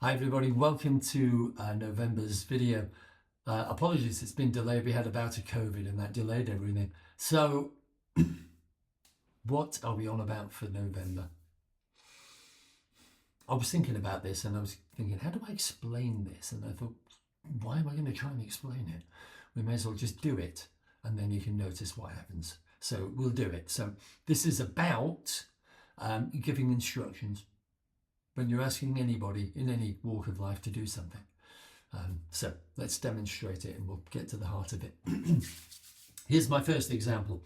Hi everybody, welcome to November's video. Apologies, it's been delayed. We had a bout of COVID and that delayed everything. So what are we on about for November? I was thinking about this and I was thinking, how do I explain this? And I thought, why am I going to try and explain it? We may as well just do it and then you can notice what happens. So we'll do it. So this is about giving instructions when you're asking anybody in any walk of life to do something. So let's demonstrate it and we'll get to the heart of it. Here's my first example.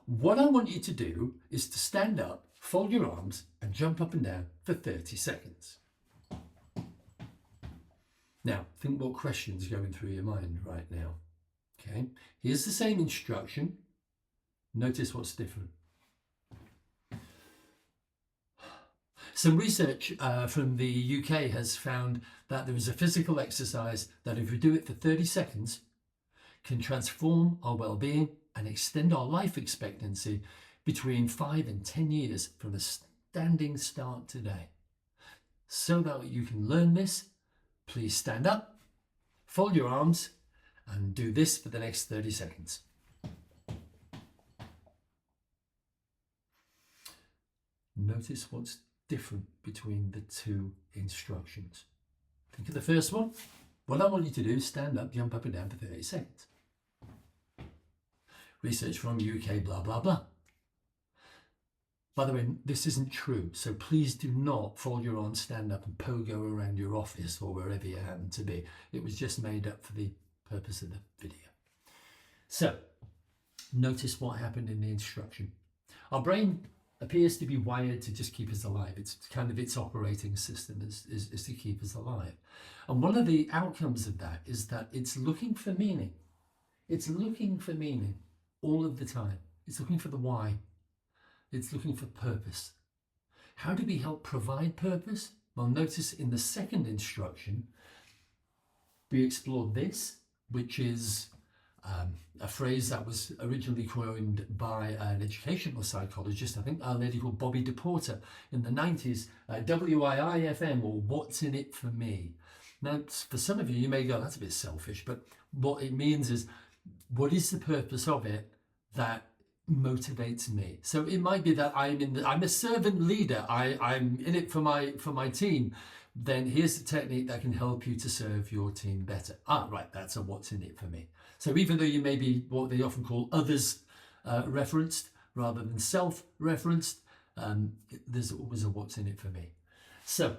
What I want you to do is to stand up, fold your arms and jump up and down for 30 seconds. Now, think what questions are going through your mind right now. Okay, here's the same instruction. Notice what's different. Some research from the UK has found that there is a physical exercise that if we do it for 30 seconds can transform our well-being and extend our life expectancy between 5 and 10 years from a standing start today. So that you can learn this, please stand up, fold your arms and do this for the next 30 seconds. Notice what's different between the two instructions. Think of the first one. What I want you to do is stand up, jump up and down for 30 seconds. Research from UK, blah, blah, blah. By the way, this isn't true, so please do not fold your arms, stand up and pogo around your office or wherever you happen to be. It was just made up for the purpose of the video. So, notice what happened in the instruction. Our brain appears to be wired to just keep us alive. It's kind of its operating system is to keep us alive. And one of the outcomes of that is that it's looking for meaning. It's looking for meaning all of the time. It's looking for the why. It's looking for purpose. How do we help provide purpose? Well, notice in the second instruction, we explored this, which is a phrase that was originally coined by an educational psychologist, I think a lady called Bobby DePorter in the 90s, WIIFM, or what's in it for me. Now, for some of you, you may go, that's a bit selfish, but what it means is, what is the purpose of it that motivates me? So it might be that I'm a servant leader, I'm in it for my team. Then here's the technique that can help you to serve your team better. Right, that's a what's in it for me. So even though you may be what they often call others referenced rather than self-referenced, there's always a what's in it for me. So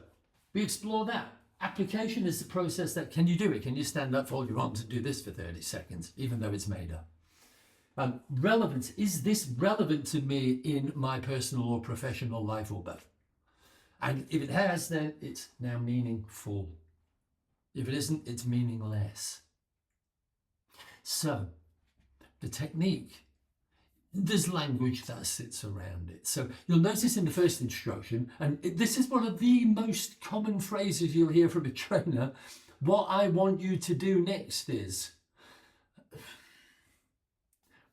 we explore that. Application is the process that, can you do it? Can you stand up, fold your arms and do this for 30 seconds, even though it's made up? Relevance, is this relevant to me in my personal or professional life or both? And if it has, then it's now meaningful. If it isn't, it's meaningless. So the technique, there's language that sits around it. So you'll notice in the first instruction, and this is one of the most common phrases you'll hear from a trainer, what I want you to do next is,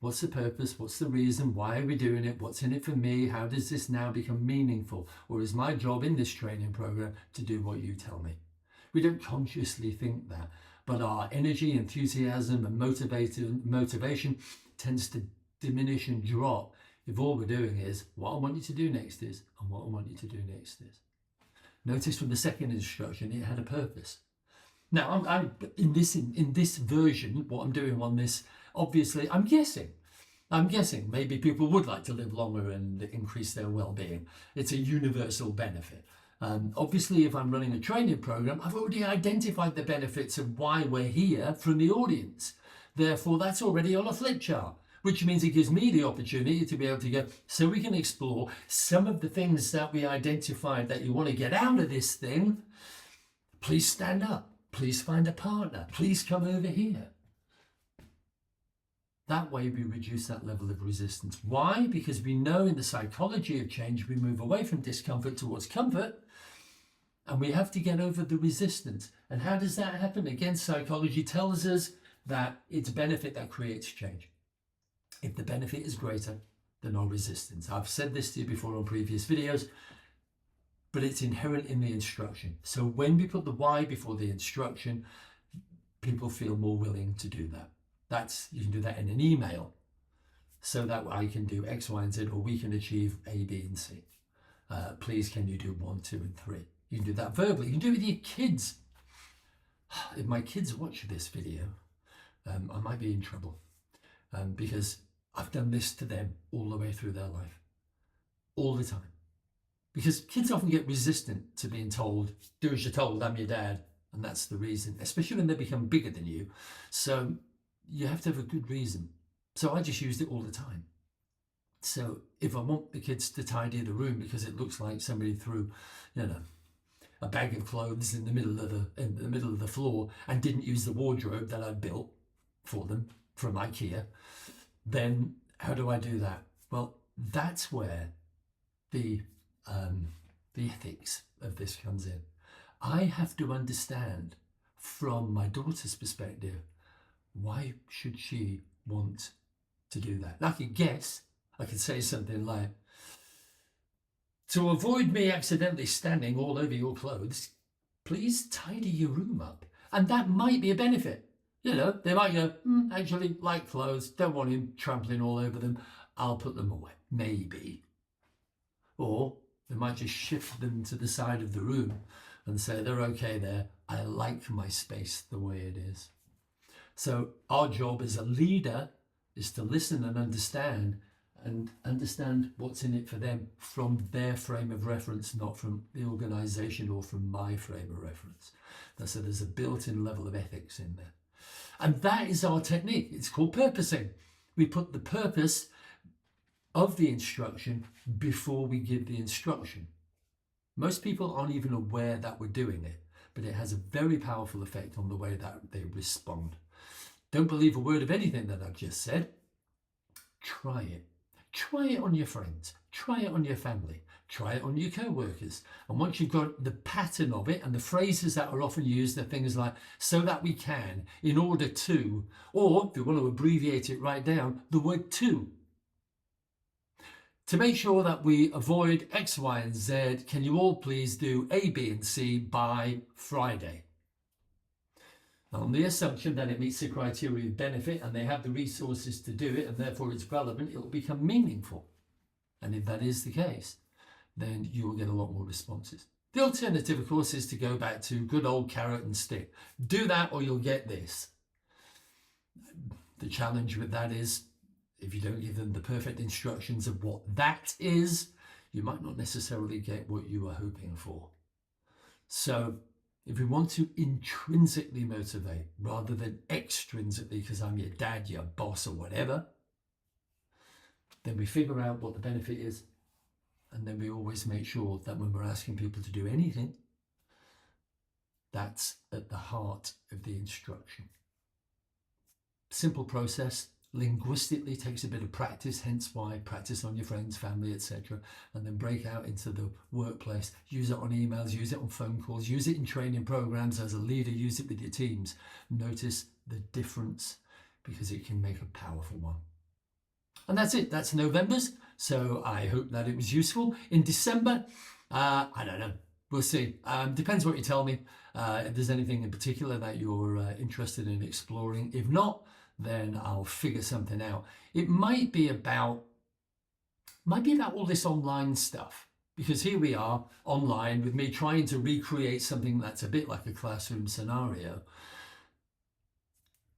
what's the purpose? What's the reason? Why are we doing it? What's in it for me? How does this now become meaningful? Or is my job in this training program to do what you tell me? We don't consciously think that, but our energy, enthusiasm and motivation tends to diminish and drop if all we're doing is what I want you to do next is, and what I want you to do next is. Notice from the second instruction, it had a purpose. Now, in this version, what I'm doing on this, obviously, I'm guessing maybe people would like to live longer and increase their well-being. It's a universal benefit. Obviously, if I'm running a training program, I've already identified the benefits of why we're here from the audience. Therefore, that's already on a flip chart, which means it gives me the opportunity to be able to go, so we can explore some of the things that we identified that you want to get out of this thing. Please stand up. Please find a partner. Please come over here. That way we reduce that level of resistance. Why? Because we know in the psychology of change, we move away from discomfort towards comfort, and we have to get over the resistance. And how does that happen? Again, psychology tells us that it's benefit that creates change. If the benefit is greater than our resistance. I've said this to you before on previous videos. but it's inherent in the instruction. So when we put the why before the instruction, people feel more willing to do that. You can do that in an email. So that I can do X, Y, and Z, or we can achieve A, B, and C. Please, can you do 1, 2, and 3? You can do that verbally. You can do it with your kids. If my kids watch this video, I might be in trouble because I've done this to them all the way through their life, all the time. Because kids often get resistant to being told, do as you're told, I'm your dad. And that's the reason, especially when they become bigger than you. So you have to have a good reason. So I just used it all the time. So if I want the kids to tidy the room because it looks like somebody threw, a bag of clothes in the middle of the floor and didn't use the wardrobe that I built for them from IKEA, then how do I do that? Well, that's where the ethics of this comes in. I have to understand from my daughter's perspective, why should she want to do that? And I could guess, I could say something like, to avoid me accidentally standing all over your clothes, please tidy your room up. And that might be a benefit. They might go, actually, like clothes, don't want him trampling all over them. I'll put them away, maybe. Or they might just shift them to the side of the room and say, they're okay there. I like my space the way it is. So our job as a leader is to listen and understand what's in it for them from their frame of reference, not from the organization or from my frame of reference. So there's a built-in level of ethics in there. And that is our technique. It's called purposing. We put the purpose of the instruction before we give the instruction. Most people aren't even aware that we're doing it, but it has a very powerful effect on the way that they respond. Don't believe a word of anything that I've just said. Try it. Try it on your friends. Try it on your family. Try it on your co-workers. And once you've got the pattern of it, and the phrases that are often used are things like, so that we can, in order to, or if you want to abbreviate it right down, the word to. To make sure that we avoid X, Y, and Z, can you all please do A, B, and C by Friday? On the assumption that it meets the criteria of benefit and they have the resources to do it and therefore it's relevant, it will become meaningful. And if that is the case, then you will get a lot more responses. The alternative, of course, is to go back to good old carrot and stick. Do that or you'll get this. The challenge with that is, if you don't give them the perfect instructions of what that is, you might not necessarily get what you are hoping for. So if we want to intrinsically motivate rather than extrinsically, because I'm your dad, your boss, or whatever, then we figure out what the benefit is. And then we always make sure that when we're asking people to do anything, that's at the heart of the instruction. Simple process. Linguistically takes a bit of practice, hence why practice on your friends, family, etc. And then break out into the workplace. Use it on emails, use it on phone calls, use it in training programs as a leader, use it with your teams. Notice the difference because it can make a powerful one. And that's it. That's November's. So I hope that it was useful. In December, I don't know. We'll see. Depends what you tell me. If there's anything in particular that you're interested in exploring. If not, then I'll figure something out. It might be about all this online stuff, because here we are online with me trying to recreate something that's a bit like a classroom scenario.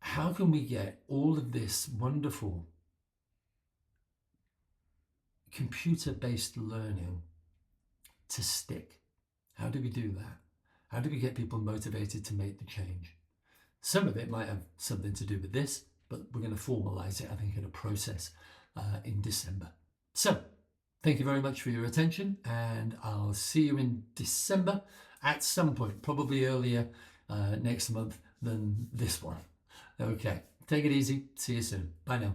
How can we get all of this wonderful computer-based learning to stick? How do we do that? How do we get people motivated to make the change? Some of it might have something to do with this, but we're going to formalize it, I think, in a process in December. So thank you very much for your attention, and I'll see you in December at some point, probably earlier next month than this one. Okay, take it easy. See you soon. Bye now.